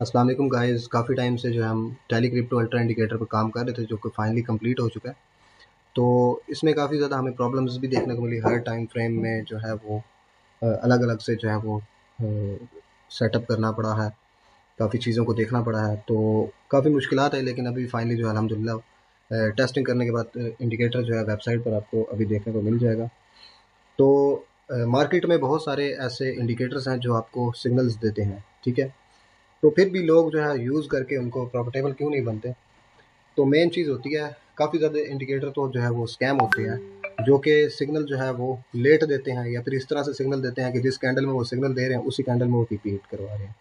अस्सलाम वालेकुम गाइस। काफ़ी टाइम से जो है हम टैली क्रिप्टो अल्ट्रा इंडिकेटर पर काम कर रहे थे, जो कि फाइनली कंप्लीट हो चुका है। तो इसमें काफ़ी ज़्यादा हमें प्रॉब्लम्स भी देखने को मिली। हर टाइम फ्रेम में जो है वो अलग अलग से जो है वो सेटअप करना पड़ा है, काफ़ी चीज़ों को देखना पड़ा है, तो काफ़ी मुश्किलात है। लेकिन अभी फाइनली जो है अल्हम्दुलिल्लाह टेस्टिंग करने के बाद इंडिकेटर जो है वेबसाइट पर आपको अभी देखने को मिल जाएगा। तो मार्केट में बहुत सारे ऐसे इंडिकेटर्स हैं जो आपको सिग्नल्स देते हैं, ठीक है। तो फिर भी लोग जो है यूज़ करके उनको प्रॉफिटेबल क्यों नहीं बनते। तो मेन चीज़ होती है, काफ़ी ज़्यादा इंडिकेटर तो जो है वो स्कैम होते हैं, जो कि सिग्नल जो है वो लेट देते हैं, या फिर इस तरह से सिग्नल देते हैं कि जिस कैंडल में वो सिग्नल दे रहे हैं उसी कैंडल में वो टीपी हिट करवा रहे हैं,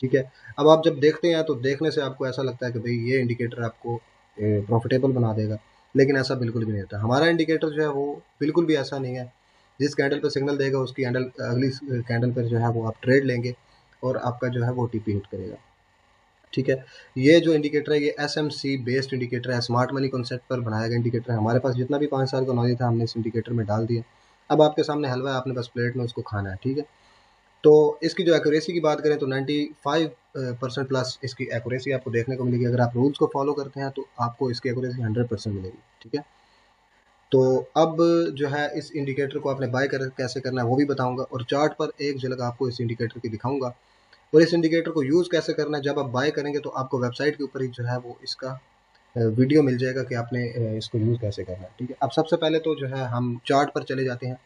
ठीक है। अब आप जब देखते हैं तो देखने से आपको ऐसा लगता है कि भाई ये इंडिकेटर आपको प्रॉफिटेबल बना देगा, लेकिन ऐसा बिल्कुल भी नहीं होता। हमारा इंडिकेटर जो है वो बिल्कुल भी ऐसा नहीं है। जिस कैंडल पर सिग्नल देगा उसकी कैंडल अगली कैंडल पर जो है वो आप ट्रेड लेंगे और आपका जो है वो टीपी हिट करेगा, ठीक है। ये जो इंडिकेटर है ये एसएमसी बेस्ड इंडिकेटर है, स्मार्ट मनी कॉन्सेप्ट पर बनाया गया इंडिकेटर है। हमारे पास जितना भी 5 साल का नॉलेज था हमने इस इंडिकेटर में डाल दिया। अब आपके सामने हलवा है, आपने बस प्लेट में उसको खाना है, ठीक है। तो इसकी जो एक्यूरेसी की बात करें तो 95% प्लस इसकी एक्यूरेसी आपको देखने को मिलेगी। अगर आप रूल्स को फॉलो करते हैं तो आपको इसकी एक्यूरेसी 100% मिलेगी, ठीक है। तो अब जो है इस इंडिकेटर को आपने बाय कर कैसे करना है वो भी बताऊंगा, और चार्ट पर एक झलक आपको इस इंडिकेटर की दिखाऊंगा। और इस इंडिकेटर को यूज़ कैसे करना है, जब आप बाय करेंगे तो आपको वेबसाइट के ऊपर ही जो है वो इसका वीडियो मिल जाएगा कि आपने इसको यूज़ कैसे करना है, ठीक है। अब सबसे पहले तो जो है हम चार्ट पर चले जाते हैं।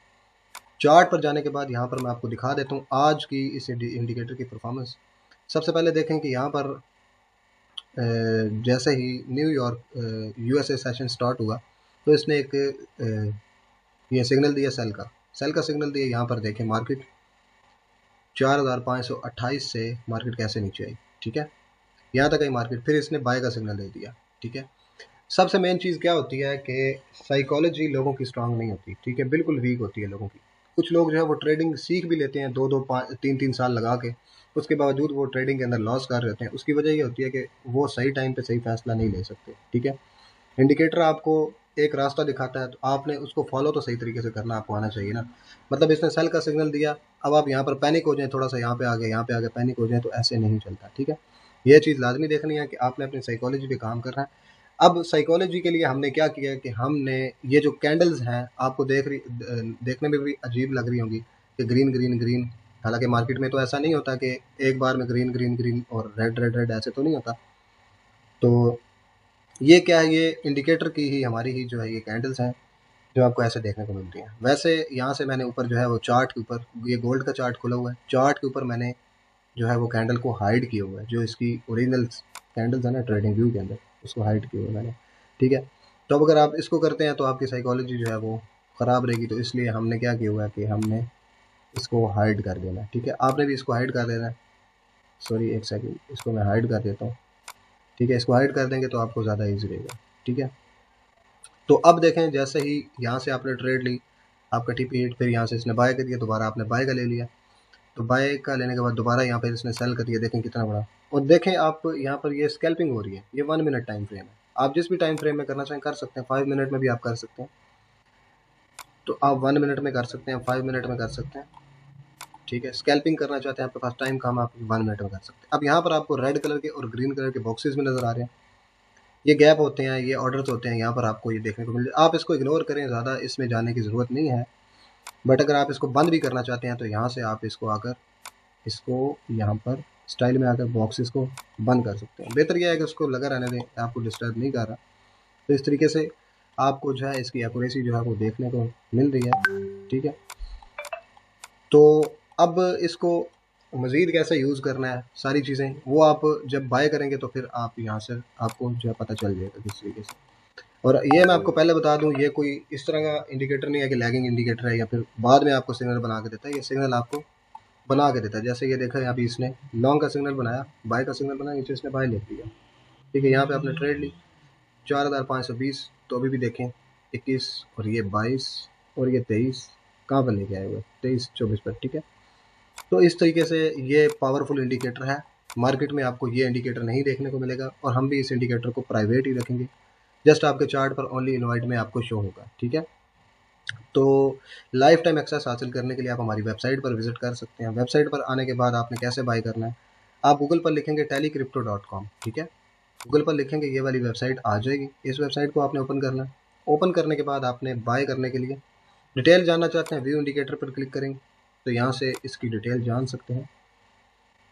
चार्ट पर जाने के बाद यहाँ पर मैं आपको दिखा देता हूँ आज की इस इंडिकेटर की परफॉर्मेंस। सबसे पहले देखें कि यहाँ पर जैसे ही न्यूयॉर्क यूएसए सेशन स्टार्ट हुआ तो इसने एक ये सिग्नल दिया, सेल का सिग्नल दिया। यहाँ पर देखें मार्केट 4528 से मार्केट कैसे नीचे आई, ठीक है। यहाँ तक आई मार्केट, फिर इसने बाय का सिग्नल दे दिया, ठीक है। सबसे मेन चीज़ क्या होती है कि साइकोलॉजी लोगों की स्ट्रांग नहीं होती, ठीक है, बिल्कुल वीक होती है लोगों की। कुछ लोग जो है वो ट्रेडिंग सीख भी लेते हैं, दो दो पाँच तीन तीन साल लगा के, उसके बावजूद वो ट्रेडिंग के अंदर लॉस कर रहे होते हैं। उसकी वजह ये होती है कि वो सही टाइम पे सही फैसला नहीं ले सकते, ठीक है। इंडिकेटर आपको एक रास्ता दिखाता है तो आपने उसको फॉलो तो सही तरीके से करना आपको आना चाहिए ना। मतलब इसने सेल का सिग्नल दिया, अब आप यहाँ पर पैनिक हो जाएं, थोड़ा सा यहाँ पे आ गए, यहाँ पे आ गए, पैनिक हो जाएं, तो ऐसे नहीं चलता, ठीक है। ये चीज़ लाजमी देखनी है कि आपने अपनी साइकोलॉजी पे काम करना है। अब साइकोलॉजी के लिए हमने क्या किया कि हमने ये जो कैंडल्स हैं आपको देखने में भी अजीब लग रही होंगी कि ग्रीन ग्रीन ग्रीन। हालांकि मार्केट में तो ऐसा नहीं होता कि एक बार में ग्रीन ग्रीन ग्रीन और रेड रेड रेड, ऐसे तो नहीं होता। तो ये क्या है, ये इंडिकेटर की ही हमारी ही जो है ये कैंडल्स हैं जो आपको ऐसे देखने को मिलती हैं। वैसे यहाँ से मैंने ऊपर जो है वो चार्ट के ऊपर, ये गोल्ड का चार्ट खुला हुआ है, चार्ट के ऊपर मैंने जो है वो कैंडल को हाइड किया हुआ है, जो इसकी ओरिजिनल कैंडल्स है ना ट्रेडिंग व्यू के अंदर, उसको हाइड किया हुआ है मैंने, ठीक है। तो अब अगर आप इसको करते हैं तो आपकी साइकोलॉजी जो है वो ख़राब रहेगी, तो इसलिए हमने क्या किया हुआ है कि हमने इसको हाइड कर देना है, ठीक है। आपने भी इसको हाइड कर देना है। सॉरी एक सेकेंड, इसको मैं हाइड कर देता हूँ, ठीक है। इसको हाइड कर देंगे तो आपको ज़्यादा ईजी रहेगा, ठीक है। तो अब देखें, जैसे ही यहाँ से आपने ट्रेड ली, आपका टीपी हिट, फिर यहाँ से इसने बाय कर दिया, दोबारा आपने बाय का ले लिया, तो बाय का लेने के बाद दोबारा यहाँ पर इसने सेल कर दिया, देखें कितना बड़ा। और देखें आप यहाँ पर ये स्कैल्पिंग हो रही है, ये 1 मिनट टाइम फ्रेम है। आप जिस भी टाइम फ्रेम में करना चाहें कर सकते हैं, 5 मिनट में भी आप कर सकते हैं। तो आप 1 मिनट में कर सकते हैं, 5 मिनट में कर सकते हैं, ठीक है। स्कैल्पिंग करना चाहते हैं, आपके पास टाइम कम, आप 1 मिनट में कर सकते हैं। अब यहाँ पर आपको रेड कलर के और ग्रीन कलर के बॉक्सेस में नजर आ रहे हैं, ये गैप होते हैं, ये ऑर्डर्स होते हैं, यहाँ पर आपको ये देखने को मिल जाए। आप इसको इग्नोर करें, ज़्यादा इसमें जाने की ज़रूरत नहीं है। बट अगर आप इसको बंद भी करना चाहते हैं तो यहाँ से आप इसको आकर, इसको यहाँ पर स्टाइल में आकर बॉक्सेस को बंद कर सकते हैं। बेहतर यह है कि उसको लगा रहने दें, आपको डिस्टर्ब नहीं कर रहा। तो इस तरीके से आपको जो है इसकी एक्यूरेसी जो है वो देखने को मिल रही है, ठीक है। तो अब इसको मज़ीद कैसे यूज़ करना है, सारी चीज़ें वो आप जब बाय करेंगे तो फिर आप यहाँ से आपको जो है पता चल जाएगा किस तरीके से। और ये मैं आपको पहले बता दूं, ये कोई इस तरह का इंडिकेटर नहीं है कि लैगिंग इंडिकेटर है या फिर बाद में आपको सिग्नल बना के देता है। ये सिग्नल आपको बना के देता है। जैसे ये देखा, यहाँ पे इसने लॉन्ग का सिग्नल बनाया, बाय का सिग्नल बनाया, नीचे इसने बाय लिख दिया, ठीक है। यहाँ पे आपने ट्रेड ली 4520, तो अभी भी देखें 21 और ये 22 और ये 23 कहाँ पर लेके आए हुए, 23-24 पर, ठीक है। तो इस तरीके से ये पावरफुल इंडिकेटर है। मार्केट में आपको ये इंडिकेटर नहीं देखने को मिलेगा, और हम भी इस इंडिकेटर को प्राइवेट ही रखेंगे, जस्ट आपके चार्ट पर ओनली इनवाइट में आपको शो होगा, ठीक है। तो लाइफ टाइम एक्सेस हासिल करने के लिए आप हमारी वेबसाइट पर विजिट कर सकते हैं। वेबसाइट पर आने के बाद आपने कैसे बाय करना है, आप गूगल पर लिखेंगे telecrypto.com, ठीक है, गूगल पर लिखेंगे ये वाली वेबसाइट आ जाएगी। इस वेबसाइट को आपने ओपन करना है। ओपन करने के बाद आपने बाय करने के लिए डिटेल जानना चाहते हैं, व्यू इंडिकेटर पर क्लिक करेंगे तो यहाँ से इसकी डिटेल जान सकते हैं।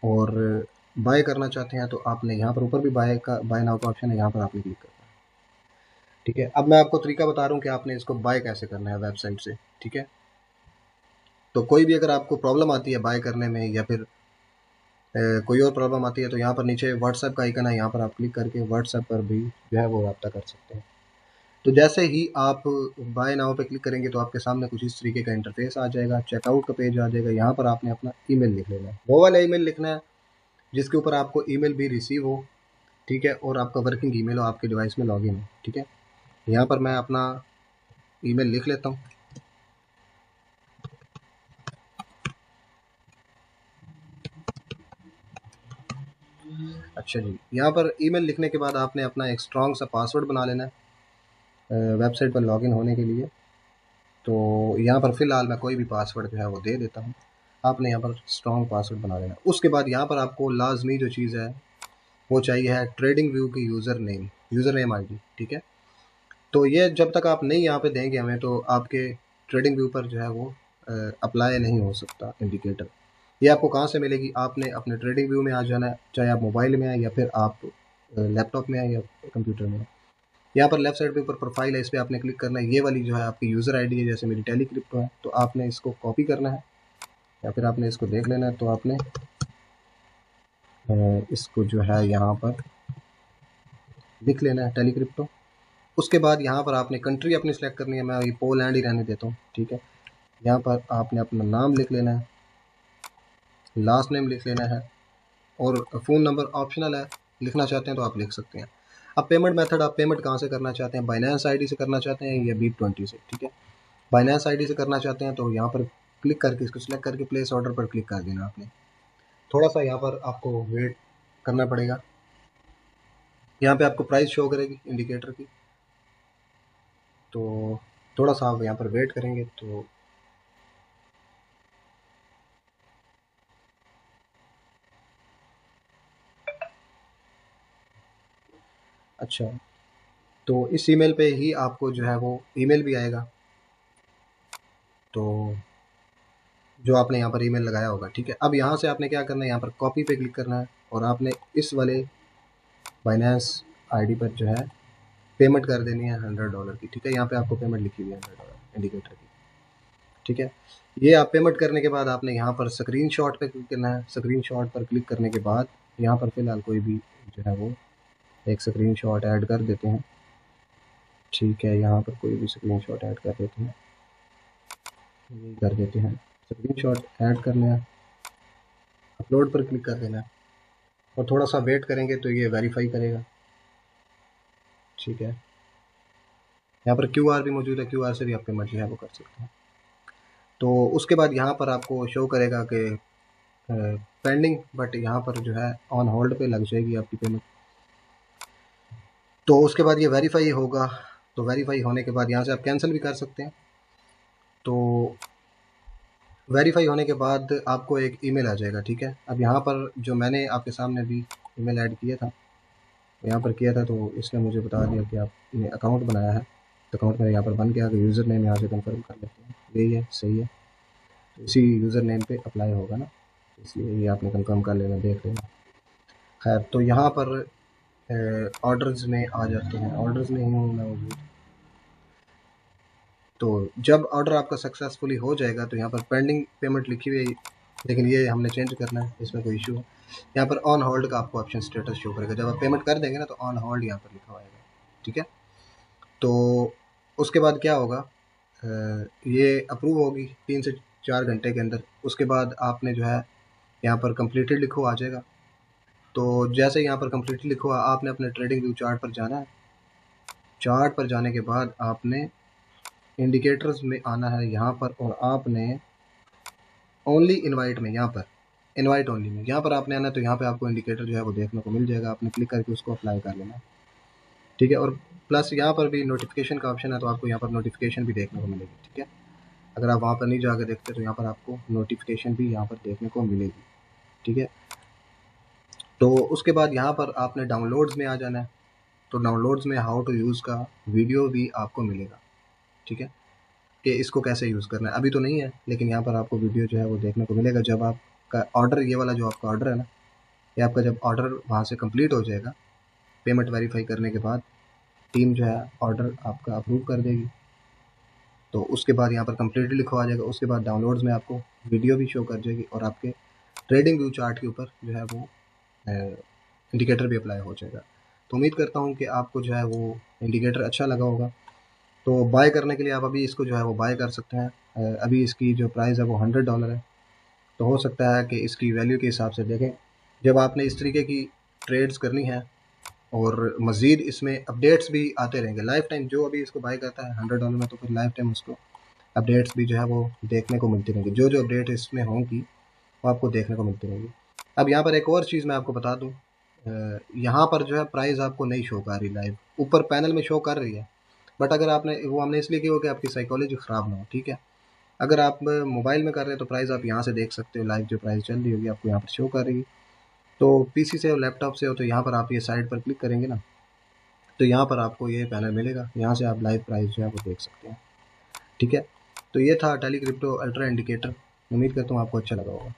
और बाय करना चाहते हैं तो आपने यहाँ पर ऊपर भी बाय नाउ का ऑप्शन है, यहाँ पर आपने क्लिक करना है, ठीक है। अब मैं आपको तरीका बता रहा हूँ कि आपने इसको बाय कैसे करना है वेबसाइट से, ठीक है। तो कोई भी अगर आपको प्रॉब्लम आती है बाय करने में या फिर कोई और प्रॉब्लम आती है तो यहाँ पर नीचे व्हाट्सएप का आइकन है, यहाँ पर आप क्लिक करके व्हाट्सएप पर भी जो है वो रब्ता कर सकते हैं। तो जैसे ही आप बाय नाउ पे क्लिक करेंगे तो आपके सामने कुछ इस तरीके का इंटरफेस आ जाएगा, चेकआउट का पेज आ जाएगा। यहाँ पर आपने अपना ईमेल लिख लेना है, वो वाला ईमेल लिखना है जिसके ऊपर आपको ईमेल भी रिसीव हो, ठीक है, और आपका वर्किंग ईमेल हो, आपके डिवाइस में लॉगिन हो, ठीक है। यहाँ पर मैं अपना ईमेल लिख लेता हूँ। अच्छा जी, यहाँ पर ईमेल लिखने के बाद आपने अपना एक स्ट्रॉन्ग सा पासवर्ड बना लेना है वेबसाइट पर लॉगिन होने के लिए। तो यहाँ पर फ़िलहाल मैं कोई भी पासवर्ड जो है वो दे देता हूँ। आपने यहाँ पर स्ट्रॉन्ग पासवर्ड बना लेना। उसके बाद यहाँ पर आपको लाजमी जो चीज़ है वो चाहिए है ट्रेडिंग व्यू की यूज़र नेम आईडी, ठीक है। तो ये जब तक आप नहीं यहाँ पे देंगे हमें तो आपके ट्रेडिंग व्यू पर जो है वो अप्लाई नहीं हो सकता इंडिकेटर। ये आपको कहाँ से मिलेगी, आपने अपने ट्रेडिंग व्यू में आ जाना है, चाहे आप मोबाइल में आए या फिर आप लैपटॉप में आए या कंप्यूटर में आए। यहाँ पर लेफ्ट साइड पे ऊपर प्रोफाइल है, इस पर आपने क्लिक करना है। ये वाली जो है आपकी यूज़र आईडी है, जैसे मेरी टेली क्रिप्टो है, तो आपने इसको कॉपी करना है या फिर आपने इसको देख लेना है। तो आपने इसको जो है यहाँ पर लिख लेना है टेली क्रिप्टो। उसके बाद यहाँ पर आपने कंट्री अपनी सेलेक्ट करनी है, मैं ये पोलैंड ही रहने देता हूँ, ठीक है। यहाँ पर आपने अपना नाम लिख लेना है, लास्ट नेम लिख लेना है और फ़ोन नंबर ऑप्शनल है, लिखना चाहते हैं तो आप लिख सकते हैं। अब पेमेंट मेथड, आप पेमेंट कहाँ से करना चाहते हैं, बाइनेंस आईडी से करना चाहते हैं या Bit20 से, ठीक है। बाइनेंस आईडी से करना चाहते हैं तो यहाँ पर क्लिक करके इसको सिलेक्ट करके प्लेस ऑर्डर पर क्लिक कर देना आपने। थोड़ा सा यहाँ पर आपको वेट करना पड़ेगा, यहाँ पे आपको प्राइस शो करेगी इंडिकेटर की, तो थोड़ा सा आप यहाँ पर वेट करेंगे तो अच्छा। तो इस ईमेल पे ही आपको जो है वो ईमेल भी आएगा, तो जो आपने यहाँ पर ईमेल लगाया होगा, ठीक है। अब यहाँ से आपने क्या करना है, यहाँ पर कॉपी पे क्लिक करना है और आपने इस वाले बाइनेंस आईडी पर जो है पेमेंट कर देनी है $100 की, ठीक है। यहाँ पे आपको पेमेंट लिखी हुई है $100 इंडिकेटर की, ठीक है। ये आप पेमेंट करने के बाद आपने यहाँ पर स्क्रीनशॉट पे क्लिक करना है। स्क्रीनशॉट पर क्लिक करने के बाद यहाँ पर फ़िलहाल कोई भी जो है वो एक स्क्रीनशॉट ऐड कर देते हैं, ठीक है। यहाँ पर कोई भी स्क्रीनशॉट ऐड कर देते हैं, यही कर देते हैं। स्क्रीनशॉट ऐड करना है, अपलोड पर क्लिक कर देना है और थोड़ा सा वेट करेंगे तो ये वेरीफाई करेगा, ठीक है। यहाँ पर QR भी मौजूद है, QR से भी आप पेमेंट जो है वो कर सकते हैं। तो उसके बाद यहाँ पर आपको शो करेगा कि पेंडिंग, बट यहाँ पर जो है ऑन होल्ड पे लग जाएगी आपकी पेमेंट। तो उसके बाद ये वेरीफाई होगा, तो वेरीफाई होने के बाद यहाँ से आप कैंसिल भी कर सकते हैं। तो वेरीफाई होने के बाद आपको एक ईमेल आ जाएगा, ठीक है। अब यहाँ पर जो मैंने आपके सामने भी ईमेल ऐड किया था, यहाँ पर किया था, तो इसने मुझे बता दिया कि आपने अकाउंट बनाया है, तो अकाउंट मेरा यहाँ पर बन गया। तो यूज़र नेम यहाँ से कंफर्म कर लेते हैं, यही है, सही है। तो इसी यूज़र नेम पे अप्लाई होगा ना, इसलिए ये आपने कंफर्म कर लेना, देख लेना। खैर, तो यहाँ पर ऑर्डर्स में आ जाते हैं, ऑर्डर्स में हूँ मैं मौजूद। तो जब ऑर्डर आपका सक्सेसफुली हो जाएगा तो यहाँ पर पेंडिंग पेमेंट लिखी हुई है, लेकिन ये हमने चेंज करना है, इसमें कोई इशू है। यहाँ पर ऑन होल्ड का आपको ऑप्शन स्टेटस शो करेगा, जब आप पेमेंट कर देंगे ना तो ऑन होल्ड यहाँ पर लिखा होगा, ठीक है। तो उसके बाद क्या होगा, ये अप्रूव होगी 3 से 4 घंटे के अंदर। उसके बाद आपने जो है यहाँ पर कंप्लीटेड लिखो आ जाएगा। तो जैसे यहाँ पर कंप्लीटली लिखो आपने अपने ट्रेडिंग व्यू चार्ट पर जाना है। चार्ट पर जाने के बाद आपने इंडिकेटर्स में आना है यहाँ पर, और आपने ओनली इनवाइट में, यहाँ पर इनवाइट ओनली में यहाँ पर आपने आना है। तो यहाँ पे आपको इंडिकेटर जो है वो देखने को मिल जाएगा, आपने क्लिक करके उसको अप्लाई कर लेना है, ठीक है। और प्लस यहाँ पर भी नोटिफिकेशन का ऑप्शन है, तो आपको यहाँ पर नोटिफिकेशन भी देखने को मिलेगी, ठीक है। अगर आप वहाँ पर नहीं जाकर देखते तो यहाँ पर आपको नोटिफिकेशन भी यहाँ पर देखने को मिलेगी, ठीक है। तो उसके बाद यहाँ पर आपने डाउनलोड्स में आ जाना है। तो डाउनलोड्स में हाउ टू यूज़ का वीडियो भी आपको मिलेगा, ठीक है, कि इसको कैसे यूज़ करना है। अभी तो नहीं है, लेकिन यहाँ पर आपको वीडियो जो है वो देखने को मिलेगा। जब आपका ऑर्डर, ये वाला जो आपका ऑर्डर है ना, ये आपका जब ऑर्डर वहाँ से कंप्लीट हो जाएगा, पेमेंट वेरीफाई करने के बाद टीम जो है ऑर्डर आपका अप्रूव कर देगी। तो उसके बाद यहाँ पर कंप्लीट लिखा आ जाएगा। उसके बाद डाउनलोड्स में आपको वीडियो भी शो कर जाएगी और आपके ट्रेडिंग व्यू चार्ट के ऊपर जो है वो इंडिकेटर भी अप्लाई हो जाएगा। तो उम्मीद करता हूँ कि आपको जो है वो इंडिकेटर अच्छा लगा होगा। तो बाय करने के लिए आप अभी इसको जो है वो बाय कर सकते हैं। अभी इसकी जो प्राइस है वो $100 है। तो हो सकता है कि इसकी वैल्यू के हिसाब से देखें, जब आपने इस तरीके की ट्रेड्स करनी है और मज़ीद इसमें अपडेट्स भी आते रहेंगे लाइफ टाइम, जो अभी इसको बाय करता है $100 में, तो फिर लाइफ टाइम उसको अपडेट्स भी जो है वो देखने को मिलती रहेंगी। जो जो अपडेट इसमें होंगी वो आपको देखने को मिलती रहेंगी। अब यहाँ पर एक और चीज़ मैं आपको बता दूँ, यहाँ पर जो है प्राइस आपको नहीं शो कर रही लाइव, ऊपर पैनल में शो कर रही है, बट अगर आपने वो हमने इसलिए किया हो कि आपकी साइकोलॉजी ख़राब ना हो, ठीक है। अगर आप मोबाइल में कर रहे हैं तो प्राइस आप यहाँ से देख सकते हो, लाइव जो प्राइस चल रही होगी आपको यहाँ पर शो कर रही है। तो पीसी से और लैपटॉप से हो तो यहाँ पर आप ये साइड पर क्लिक करेंगे ना, तो यहाँ पर आपको ये पैनल मिलेगा, यहाँ से आप लाइव प्राइस जो है वो देख सकते हैं, ठीक है। तो ये था टैली क्रिप्टो अल्ट्रा इंडिकेटर। उम्मीद करता हूँ आपको अच्छा लगा होगा।